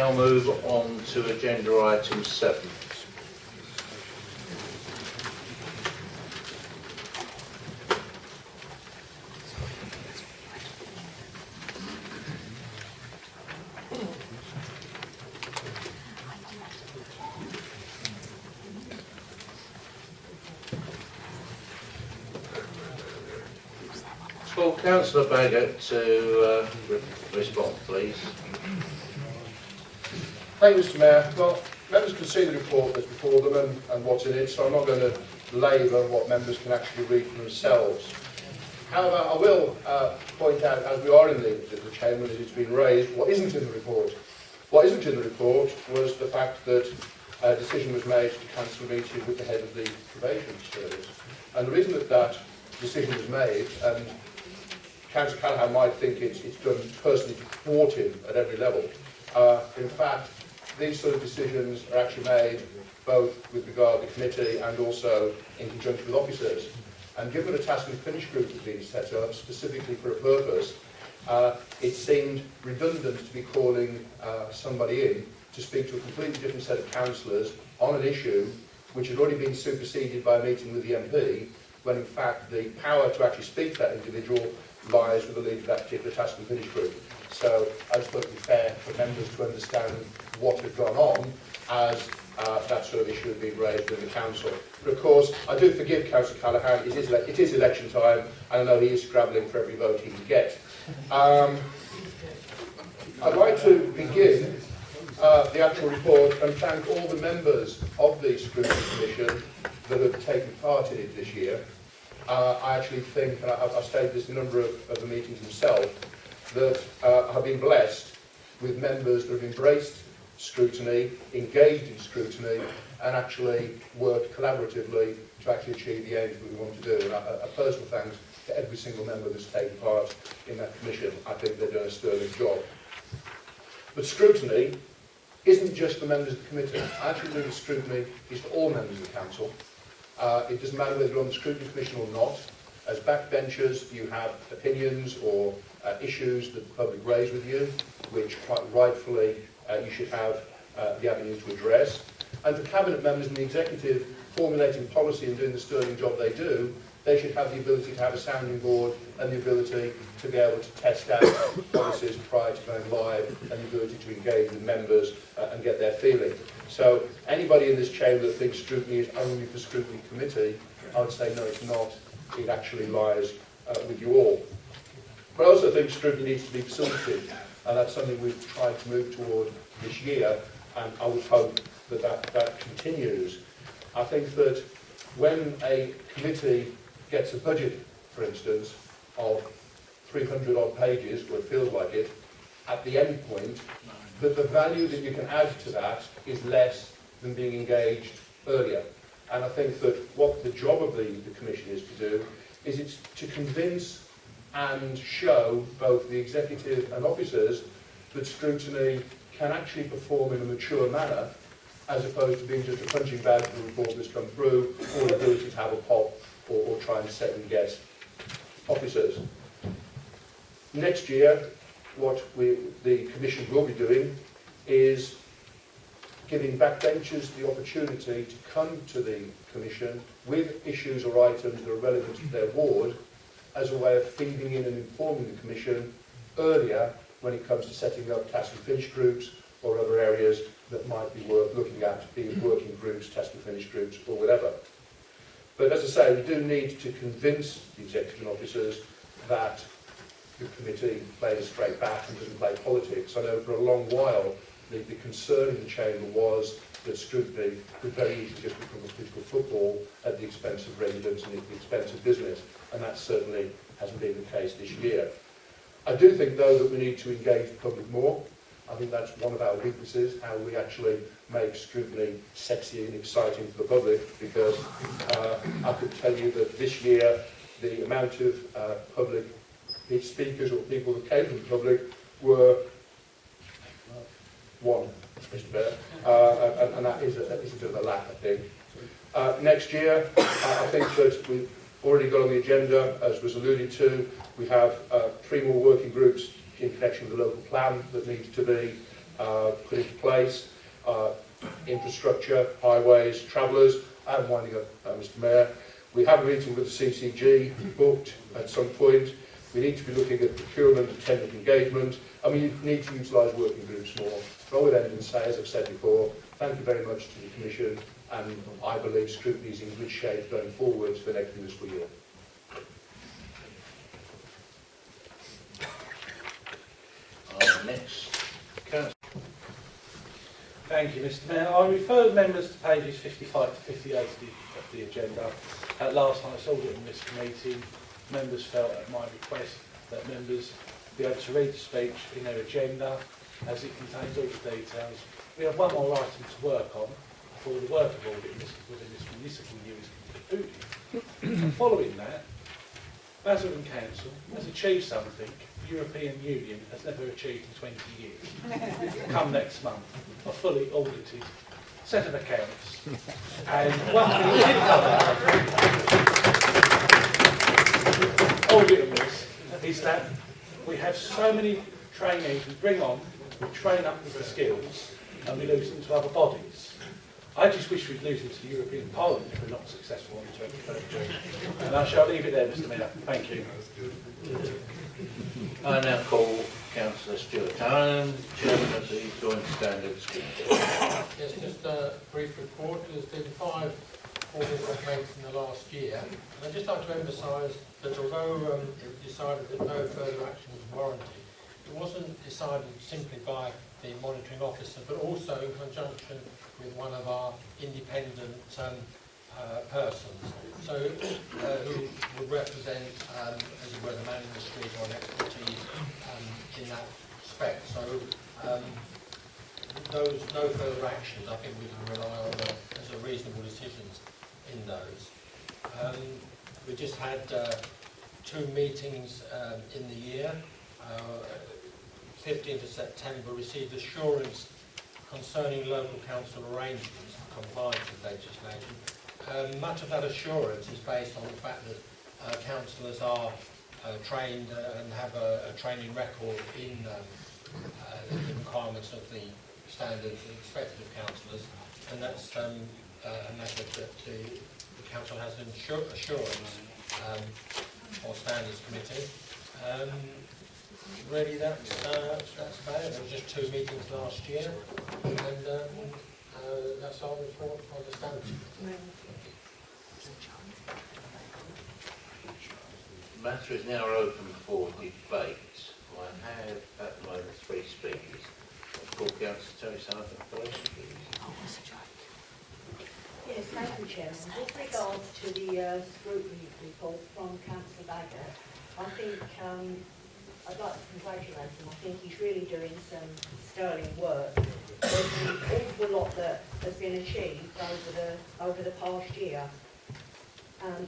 now move on to agenda item 7. Call Councillor Baggott to respond, please. Thank you, Mr. Mayor. Well, members can see the report that's before them and what's in it, so I'm not going to labour what members can actually read for themselves. However, I will point out, as we are in the chamber, as it's been raised, what isn't in the report. What isn't in the report was the fact that a decision was made to cancel a meeting with the head of the probation service. And the reason that that decision was made, and Councillor Callaghan might think it's done personally to thwart him at every level. In fact, these sort of decisions are actually made both with regard to the committee and also in conjunction with officers. And given a task and finish group has been set up specifically for a purpose, it seemed redundant to be calling somebody in to speak to a completely different set of councillors on an issue which had already been superseded by a meeting with the MP, when in fact the power to actually speak to that individual lies with the leader of that particular task and finish group. So I just thought it would be fair for members to understand what had gone on as that sort of issue had been raised in the council. But of course, I do forgive Councillor Callaghan. It is election time, and I know he is scrabbling for every vote he can get. I'd like to begin the actual report and thank all the members of the Scrutiny Commission that have taken part in it this year. I actually think, and I've stated this in a number of the meetings myself, that I've been blessed with members that have embraced scrutiny, engaged in scrutiny, and actually worked collaboratively to actually achieve the aims that we want to do. And a personal thanks to every single member that's taken part in that commission. I think they've done a sterling job. But scrutiny isn't just for members of the committee. I actually believe that scrutiny is for all members of the council. It doesn't matter whether you're on the Scrutiny Commission or not. As backbenchers, you have opinions or issues that the public raise with you, which quite rightfully you should have the avenue to address. And for cabinet members and the executive formulating policy and doing the sterling job they do, they should have the ability to have a sounding board and the ability to be able to test out policies prior to going live, and the ability to engage with members and get their feeling. So anybody in this chamber that thinks scrutiny is only for Scrutiny Committee, I would say no, it's not. It actually lies with you all. But I also think scrutiny needs to be facilitated, and that's something we've tried to move toward this year, and I would hope that that continues. I think that when a committee gets a budget, for instance, of 300 odd pages, or it feels like it, at the end point, that the value that you can add to that is less than being engaged earlier. And I think that what the job of the Commission is to do is it's to convince and show both the executive and officers that scrutiny can actually perform in a mature manner, as opposed to being just a punching bag for the report that's come through, or the ability to have a pop or try and second guess officers. Next year, what the Commission will be doing is giving backbenchers the opportunity to come to the Commission with issues or items that are relevant to their ward, as a way of feeding in and informing the Commission earlier when it comes to setting up task and finish groups or other areas that might be worth looking at, be it working groups, task and finish groups, or whatever. But as I say, we do need to convince the executive and officers that the committee plays a straight bat and doesn't play politics. I know for a long while the concern in the chamber was that scrutiny could very easily just become a political football at the expense of residents and at the expense of business, and that certainly hasn't been the case this year. I do think, though, that we need to engage the public more. I think that's one of our weaknesses, how we actually make scrutiny sexy and exciting for the public, because I could tell you that this year the amount of public speakers or people that came from the public were one, Mr. Bear, and that is a bit of a lack, I think. Next year, I think that we've already got on the agenda, as was alluded to, we have 3 more working groups in connection with the local plan that needs to be put into place. Infrastructure, highways, travellers, and winding up, Mr Mayor. We have a meeting with the CCG booked at some point. We need to be looking at procurement and tender engagement, and we need to utilise working groups more. But I would end and say, as I've said before, thank you very much to the Commission, and I believe Scrutiny is in good shape going forward for the next fiscal year. Next, Councillor. Thank you, Mr Mayor. I refer members to pages 55 to 58 of the agenda. At last night's audit in this committee, members felt at my request that members be able to read the speech in their agenda as it contains all the details. We have one more item to work on before the work of audit within this municipal year is concluded. And following that, Basildon Council has achieved something the European Union has never achieved in 20 years. Come next month, a fully audited set of accounts. And one thing we did audit on this is that we have so many trainees we bring on, we train up with the skills, and we lose them to other bodies. I just wish we'd lose them to the European Parliament if we're not successful in 2013. And I shall leave it there, Mr Mayor. Thank you. I now call Councillor Stuart Allen, Chairman of the Joint Standards Committee. Yes, just a brief report. There's been 5 audit complaints in the last year. And I'd just like to emphasise that although it was decided that no further action was warranted, it wasn't decided simply by the monitoring officer, but also in conjunction with one of our independent persons, so who would represent, as it were, the man in the street or an expertise in that respect. So those no further actions, I think we can rely on as a reasonable decisions in those. We just had 2 meetings in the year. 15th of September received assurance concerning local council arrangements for compliance with legislation. Much of that assurance is based on the fact that councillors are trained and have a training record in the requirements of the standards expected of councillors, and that's a method that the council has an assurance or standards committee. Really, that's about it. There was just 2 meetings last year, and that's our report on the standards. The matter is now open for debate. I have at the moment 3 speakers. I'll call Councillor Terry Sullivan first, please. Yes, thank you, Chairman. With regards to the scrutiny report from Councillor Baggett, I think I'd like to congratulate him. I think he's really doing some sterling work. There's an awful lot that has been achieved over the past year.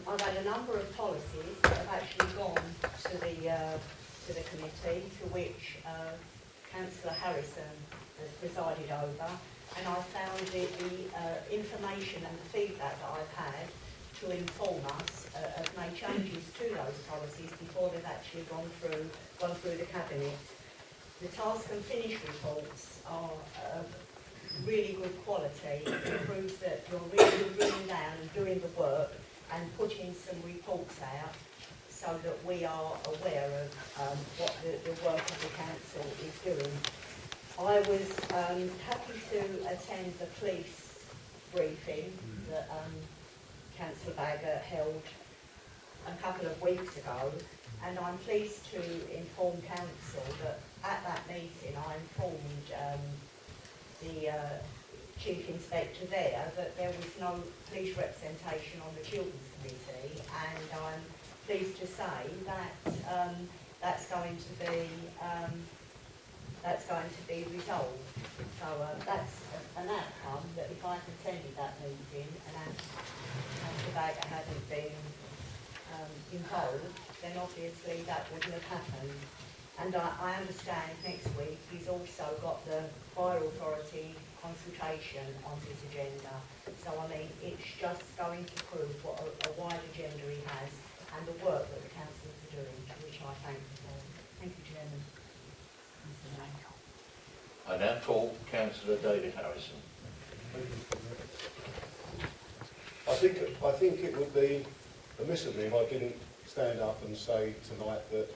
I've had a number of policies that have actually gone to the committee, to which Councillor Harrison has presided over, and I found the information and the feedback that I've had to inform us have made changes to those policies before they've actually gone through the cabinet. The task and finish reports are of really good quality. It proves that you're really drilling down and doing the work and putting some reports out so that we are aware of what the work of the council is doing. I was happy to attend the police briefing that Councillor Baggett held a couple of weeks ago, and I'm pleased to inform Council that at that meeting I informed the Chief Inspector there that there was no police representation on the Children's Committee, and I'm pleased to say that that's going to be resolved. So that's an outcome that if I'd attended that meeting and Councillor Baggett hadn't been involved, then obviously that wouldn't have happened. And I understand next week he's also got the Fire Authority consultation on his agenda. So I mean, it's just going to prove what a wide agenda he has and the work that the councillors are doing, which I thank you for. Thank you, Chairman. I now call Councillor David Harrison. I think it would be amiss of me if I didn't stand up and say tonight that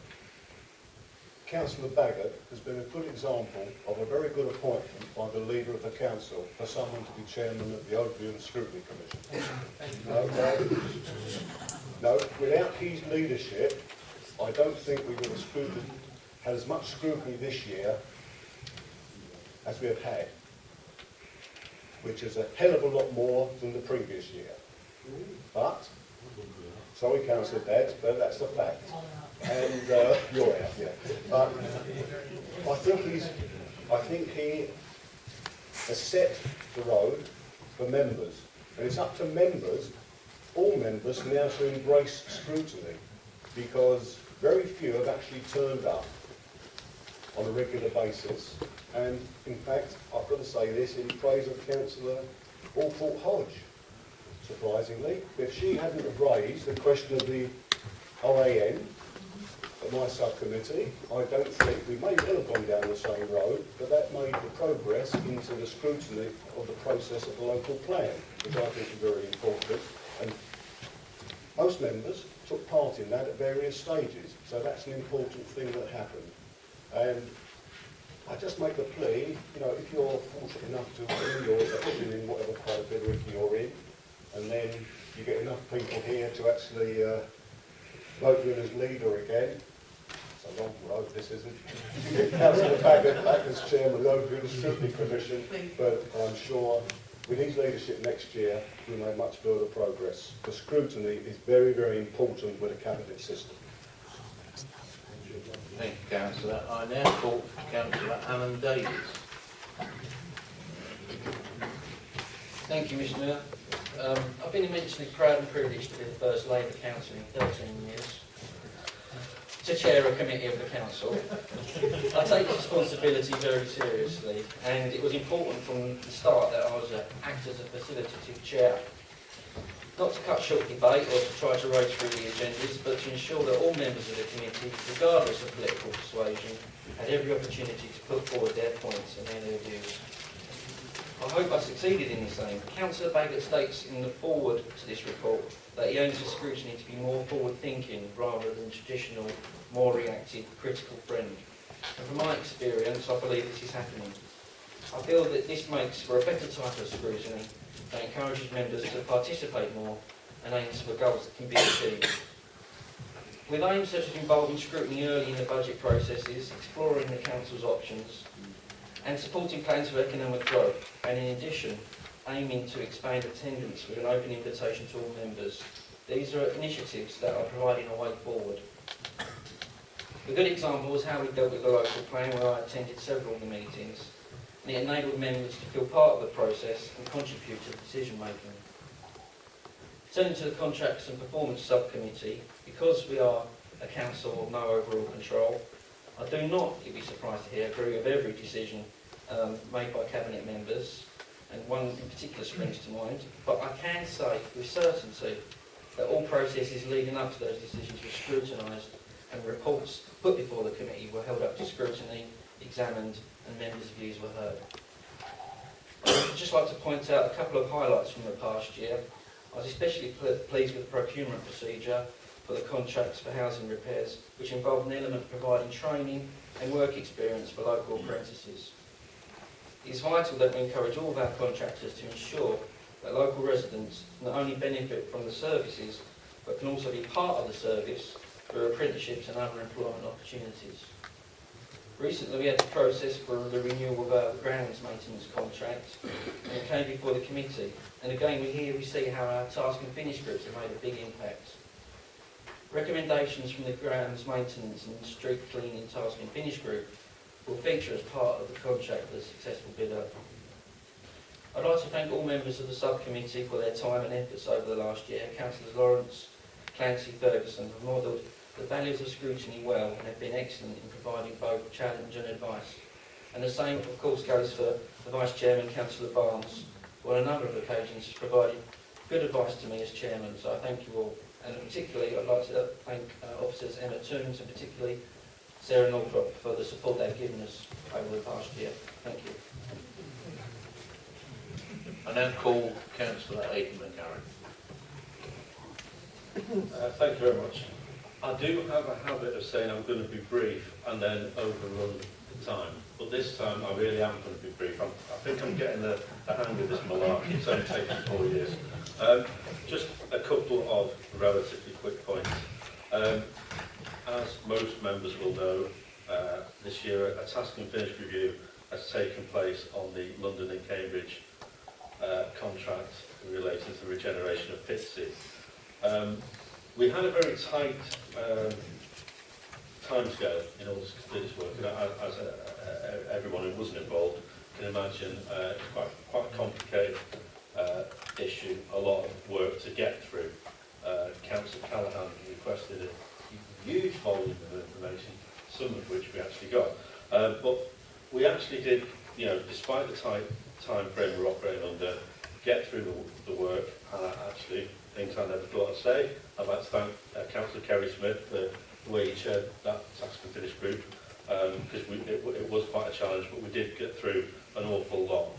Councillor Baggott has been a good example of a very good appointment by the leader of the council for someone to be chairman of the Overview and Scrutiny Commission. No, without his leadership, I don't think we would have had as much scrutiny this year as we have had, which is a hell of a lot more than the previous year. But, sorry Councillor Dad, but that's the fact. And you're out, yeah. But I think he has set the road for members. And it's up to members, all members, now to embrace scrutiny, because very few have actually turned up on a regular basis. And in fact, I've got to say this in praise of Councillor Alport Hodge, surprisingly. If she hadn't have raised the question of the OAN at my subcommittee, I don't think we may well have gone down the same road, but that made the progress into the scrutiny of the process of the local plan, which I think is very important. And most members took part in that at various stages, so that's an important thing that happened. And I just make the plea, you know, if you're fortunate enough to win your election in whatever category you're in, and then you get enough people here to actually vote you as leader again. It's a long road, this isn't. You get Councillor Baggott back as chairman of the Overview and Scrutiny Commission, but I'm sure with his leadership next year, we'll make much further progress. The scrutiny is very, very important with a cabinet system. Thank you, Councillor. I now call Councillor Alan Davies. Thank you, Mr Mayor. I've been immensely proud and privileged to be the first Labour councillor in 13 years to chair a committee of the council. I take this responsibility very seriously, and it was important from the start that I was act as a facilitative chair. Not to cut short debate or to try to race through the agendas, but to ensure that all members of the committee, regardless of political persuasion, had every opportunity to put forward their points and their views. I hope I succeeded in the same. Councillor Baggott states in the foreword to this report that he aims for scrutiny to be more forward-thinking rather than traditional, more reactive, critical friend. And from my experience, I believe this is happening. I feel that this makes for a better type of scrutiny that encourages members to participate more and aims for goals that can be achieved. With aims such as involving scrutiny early in the budget processes, exploring the council's options, and supporting plans for economic growth, and in addition, aiming to expand attendance with an open invitation to all members. These are initiatives that are providing a way forward. A good example was how we dealt with the local plan, where I attended several of the meetings, and it enabled members to feel part of the process and contribute to decision making. Turning to the Contracts and Performance Subcommittee, because we are a council of no overall control, I do not, you'd be surprised to hear, agree with every decision made by Cabinet members, and one in particular springs to mind, but I can say with certainty that all processes leading up to those decisions were scrutinised and reports put before the committee were held up to scrutiny, examined, and members' views were heard. I'd just like to point out a couple of highlights from the past year. I was especially pleased with the procurement procedure for the contracts for housing repairs, which involved an element providing training and work experience for local apprentices. It is vital that we encourage all of our contractors to ensure that local residents not only benefit from the services, but can also be part of the service through apprenticeships and other employment opportunities. Recently we had the process for the renewal of our grounds maintenance contract, and it came before the committee. And again, we see how our task and finish groups have made a big impact. Recommendations from the grounds maintenance and street cleaning task and finish group will feature as part of the contract for the successful bidder. I'd like to thank all members of the subcommittee for their time and efforts over the last year. Councillors Lawrence, Clancy, Ferguson have modelled the values of scrutiny well and have been excellent in providing both challenge and advice. And the same, of course, goes for the Vice Chairman, Councillor Barnes, who on a number of occasions has provided good advice to me as Chairman, so I thank you all. And particularly, I'd like to thank Officers Emma Toombs and particularly Sarah Northrop for the support they've given us over the past year. Thank you. I now call Councillor Aidan McCarran. Thank you very much. I do have a habit of saying I'm going to be brief and then overrun the time. But this time I really am going to be brief. I think I'm getting the hang of this malarkey. It's only taken 4 years. Just a couple of relatively quick points. As most members will know, this year a task and finish review has taken place on the London and Cambridge contract relating to the regeneration of Pitsea. We had a very tight timescale in order to do this work, and as everyone who wasn't involved can imagine, it's quite a complicated issue, a lot of work to get through. Councillor Callaghan requested a huge volume of information, some of which we actually got. But we actually did, you know, despite the tight time frame we're operating under, get through the work, and actually things I never thought I'd say. I'd like to thank Councillor Kerry Smith for the way he chaired that task and finish group, because it was quite a challenge, but we did get through an awful lot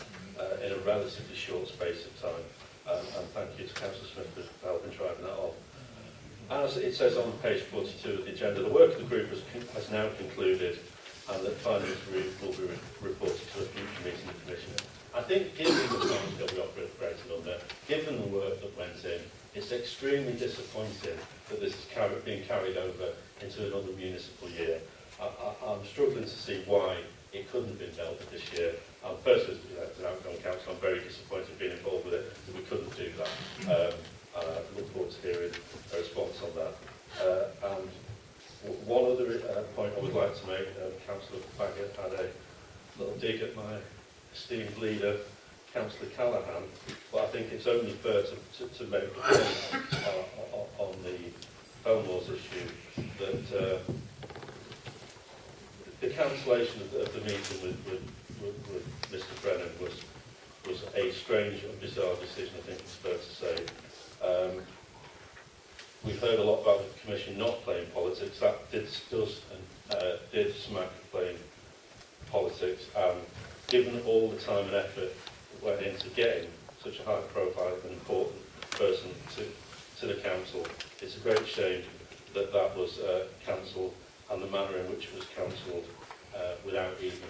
in a relatively short space of time. And thank you to Councillor Smith for helping driving that off. As it says on page 42 of the agenda, the work of the group has now concluded, and the findings will be reported to a future meeting of the Commission. I think given the time that we operated under, given the work that went in, it's extremely disappointing that this is being carried over into another municipal year. I'm struggling to see why it couldn't have been dealt with this year. Personally, as an outgoing council, I'm very disappointed being involved with it, that we couldn't do that. I look forward to hearing a response on that. And one other point I would like to make, Councillor Baggett had a little dig at my esteemed leader, Councillor Callaghan, but I think it's only fair to make the point on the home laws issue that the cancellation of the meeting with Mr Brennan was a strange and bizarre decision, I think it's fair to say. We've heard a lot about the Commission not playing politics. That did smack of playing politics. Given all the time and effort that went into getting such a high profile and important person to the council, it's a great shame that that was cancelled, and the manner in which it was cancelled without even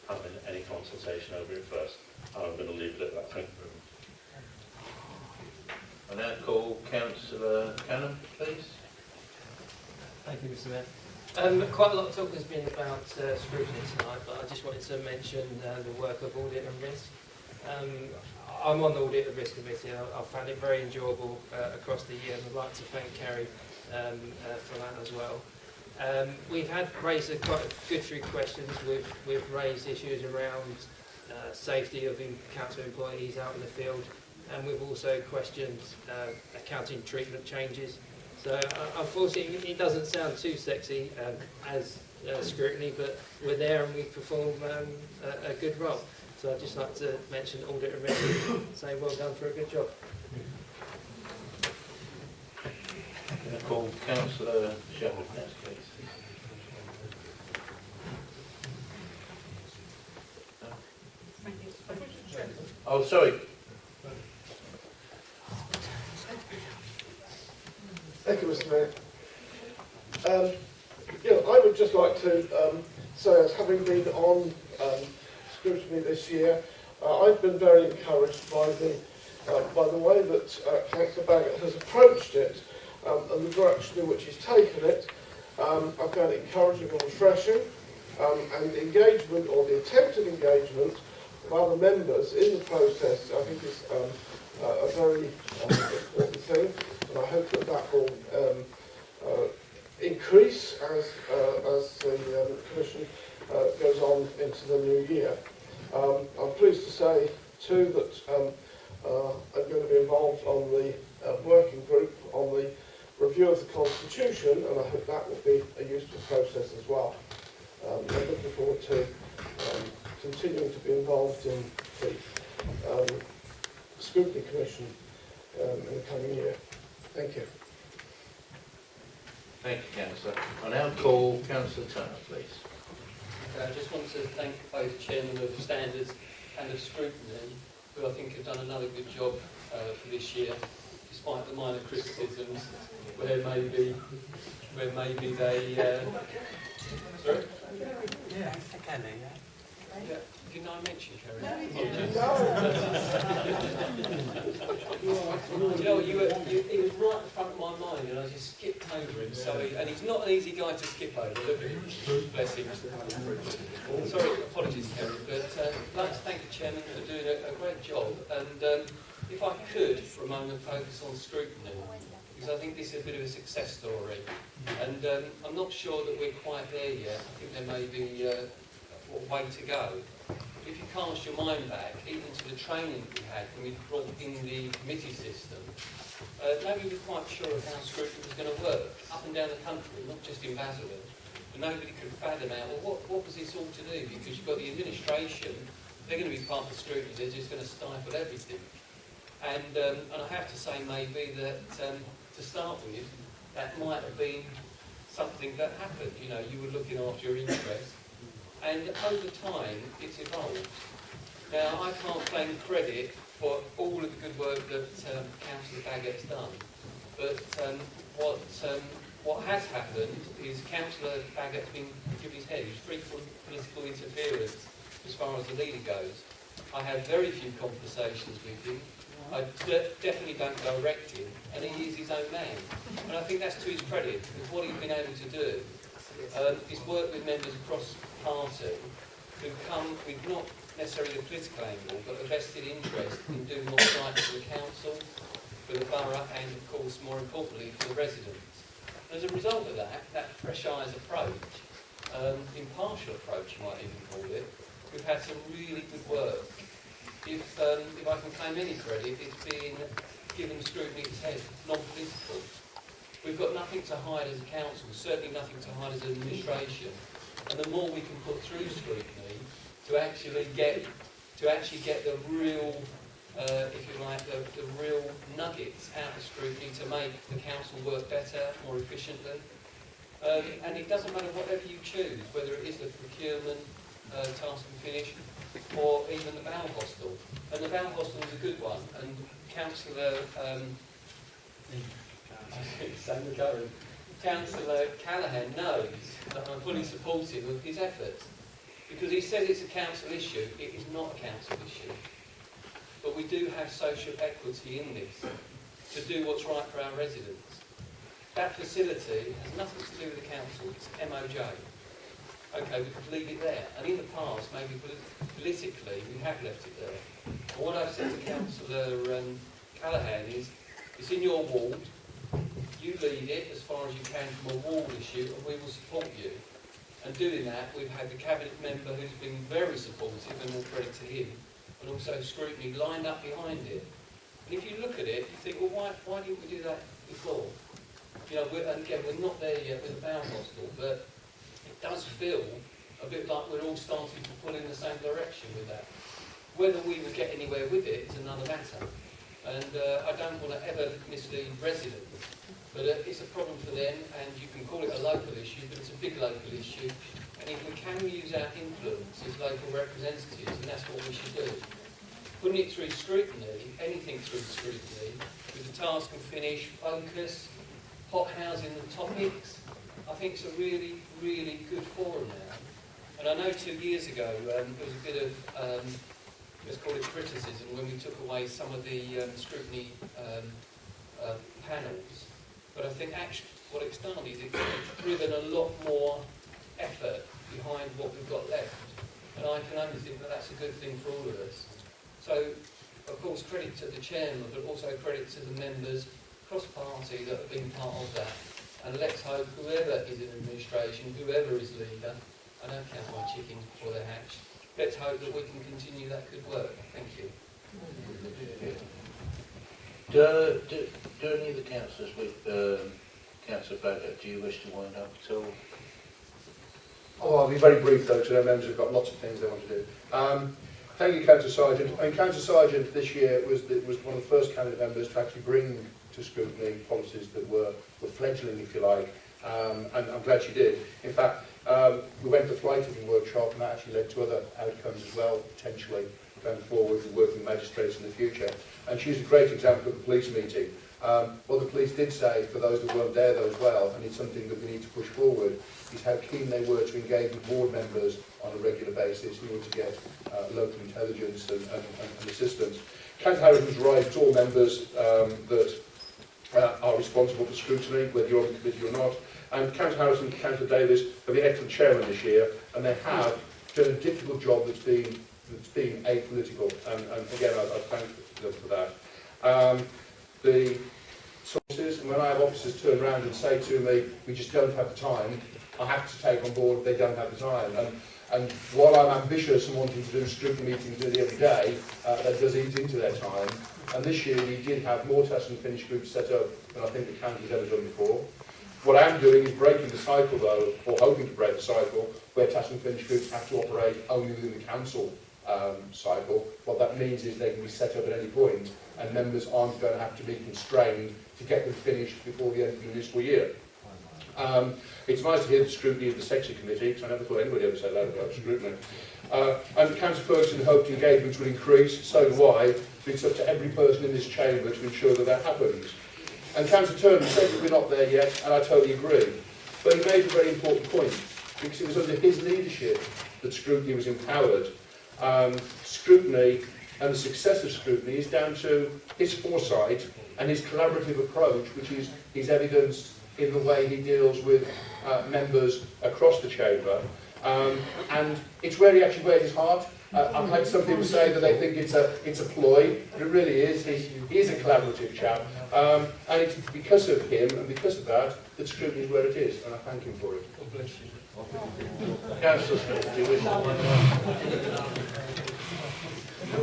having any consultation over it first. And I'm going to leave it at that. Thank you very much. I now call Councillor Cannon, please. Thank you, Mr Mayor. Quite a lot of talk has been about scrutiny tonight, but I just wanted to mention the work of audit and risk. I'm on the audit and risk committee. I found it very enjoyable across the year, and I'd like to thank Kerry for that as well. We've raised quite a good few questions. We've raised issues around safety of council employees out in the field, and we've also questioned accounting treatment changes. So unfortunately, it doesn't sound too sexy as scrutiny, but we're there and we perform a good role. So I'd just like to mention audit and risk and say well done for a good job. I'm going to call Councillor Shepherd next, please. Oh, sorry. Thank you, Mr Mayor. I would just like to say, as having been on scrutiny this year, I've been very encouraged by the way that Councillor Baggett has approached it and the direction in which he's taken it. I found it encouraging and refreshing, and the engagement, or the attempted engagement, of other members in the process, I think is a very important thing, and I hope that will increase as the Commission goes on into the new year. I'm pleased to say too that I'm going to be involved on the working group on the review of the Constitution, and I hope that will be a useful process as well. I'm looking forward to continuing to be involved in the Scrutiny Commission in the coming year. Thank you. Thank you, Councillor. I now call Councillor Turner, please. Okay, I just want to thank both Chairman of Standards and of Scrutiny, who I think have done another good job for this year, despite the minor criticisms where maybe they... sorry? Yeah, can they? Yeah. Didn't I mention Kerry? You know, he was right at the front of my mind and I just skipped over him. So, and he's not an easy guy to skip over, look at him. Bless him. Sorry, apologies, Kerry, but I'd like to thank the Chairman for doing a great job. And if I could, for a moment, focus on scrutiny, because I think this is a bit of a success story. And I'm not sure that we're quite there yet. I think there may be a way to go. If you cast your mind back, even to the training we had when we brought in the committee system, nobody was quite sure of how scrutiny was going to work up and down the country, not just in Basildon. And nobody could fathom out, well, what was this all to do? Because you've got the administration, they're going to be part of the scrutiny, they're just going to stifle everything. And I have to say maybe that to start with, that might have been something that happened. You know, you were looking after your interests. And over time, it's evolved. Now, I can't claim credit for all of the good work that Councillor Baggett's done, but what has happened is Councillor Baggett's been given his head. He's free from political interference as far as the leader goes. I have very few conversations with him. I definitely don't direct him, and he is his own man. And I think that's to his credit, because what he's been able to do is work with members across party who come with not necessarily the political angle, but a vested interest in doing what's right for the council, for the borough, and of course, more importantly, for the residents. And as a result of that fresh eyes approach, impartial approach you might even call it, we've had some really good work. If I can claim any credit, it's been given scrutiny its head, non-political. We've got nothing to hide as a council, certainly nothing to hide as an administration. And the more we can put through scrutiny to actually get the real, if you like, the real nuggets out of scrutiny to make the council work better, more efficiently. And it doesn't matter whatever you choose, whether it is the procurement, task and finish, or even the Bow Hostel. And the Bow Hostel is a good one. And Councillor Councillor Callaghan knows that I'm fully supportive of his efforts, because he says it's a council issue. It is not a council issue, but we do have social equity in this to do what's right for our residents. That facility has nothing to do with the council. It's MOJ. Okay, we could leave it there, and in the past, maybe politically, we have left it there. But what I've said to Councillor Callaghan is, it's in your ward. You lead it as far as you can from a ward issue, and we will support you. And doing that, we've had the cabinet member who's been very supportive, and all credit to him, and also scrutiny lined up behind it. And if you look at it, you think, well, why didn't we do that before? You know, and again, we're not there yet with the Bow Hostel, but it does feel a bit like we're all starting to pull in the same direction with that. Whether we would get anywhere with it is another matter. And I don't want to ever mislead residents. But it's a problem for them, and you can call it a local issue, but it's a big local issue. And if we can use our influence as local representatives, then that's what we should do. Putting it through scrutiny, anything through scrutiny, with the task and finish, focus, hot housing the topics, I think it's a really, really good forum now. And I know 2 years ago there was a bit of, let's call it criticism, when we took away some of the scrutiny panels. But I think actually what it's done is it's driven a lot more effort behind what we've got left. And I can only think that that's a good thing for all of us. So, of course, credit to the chairman, but also credit to the members cross-party that have been part of that. And let's hope whoever is in administration, whoever is leader, I don't count my chickens before they're hatched, let's hope that we can continue that good work. Thank you. Do any of the councillors with Councillor Baggett, do you wish to wind up at all? Oh, I'll be very brief though, because our members have got lots of things they want to do. Thank you, Councillor Sargent. I mean, Councillor Sargent this year was one of the first cabinet members to actually bring to scrutiny policies that were fledgling, if you like, and I'm glad she did. In fact, we went to the fly tipping workshop, and that actually led to other outcomes as well, potentially, going forward with working magistrates in the future. And she's a great example of the police meeting. What the police did say, for those that weren't there though as well, and it's something that we need to push forward, is how keen they were to engage with board members on a regular basis in order to get local intelligence and assistance. Councillor Harris was right, it's all members that are responsible for scrutiny, whether you're on the committee or not. And Councillor Harris and Councillor Davis have been excellent chairmen this year, and they have done a difficult job that's been apolitical. And again, I thank them for that. The sources, and when I have officers turn around and say to me, we just don't have the time, I have to take on board they don't have the time. And while I'm ambitious and wanting to do scrutiny meetings nearly every day, that does eat into their time. And this year we did have more test and finish groups set up than I think the county's ever done before. What I'm doing is breaking the cycle though, or hoping to break the cycle, where test and finish groups have to operate only within the council cycle. What that means is they can be set up at any point, and members aren't going to have to be constrained to get them finished before the end of the municipal year. It's nice to hear the scrutiny of the Sexy Committee, because I never thought anybody ever said that about scrutiny. And Councillor Ferguson hoped engagements would increase, so do I, but it's up to every person in this chamber to ensure that that happens. And Councillor Turner said that we're not there yet, and I totally agree. But he made a very important point, because it was under his leadership that scrutiny was empowered. Scrutiny and the success of scrutiny is down to his foresight and his collaborative approach, which is his evidenced in the way he deals with members across the chamber. And it's where he actually wears his heart. I've had some people say that they think it's a ploy, but it really is. He is a collaborative chap. And it's because of him and because of that scrutiny is where it is, and I thank him for it. God bless you. Councillor Smith, do you wish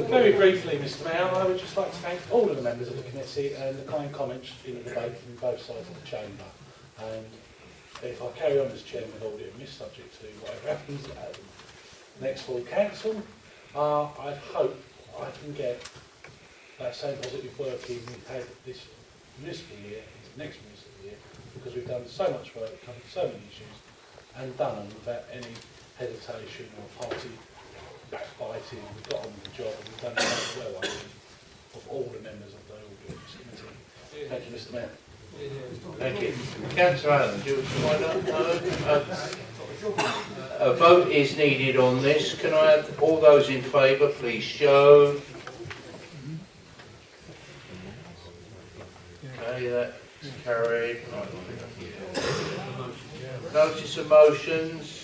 Very briefly, Mr Mayor, I would just like to thank all of the members of the committee and the kind comments in the debate from both sides of the chamber. And if I carry on as chairman of audit and risk, subject to whatever happens at the next full council, I hope I can get that same positive working we've had this municipal year into the next municipal year, because we've done so much work, covered so many issues, and done them without any hesitation or party backbiting. We've got on with the job, and we've done it very well, I think, of all the members of the audit committee. Thank you, Mr Mayor. Thank you. Councillor Allen, do you wind up? No? A vote is needed on this. Can I have all those in favour, please show. Okay, that's carried. Notice of motions.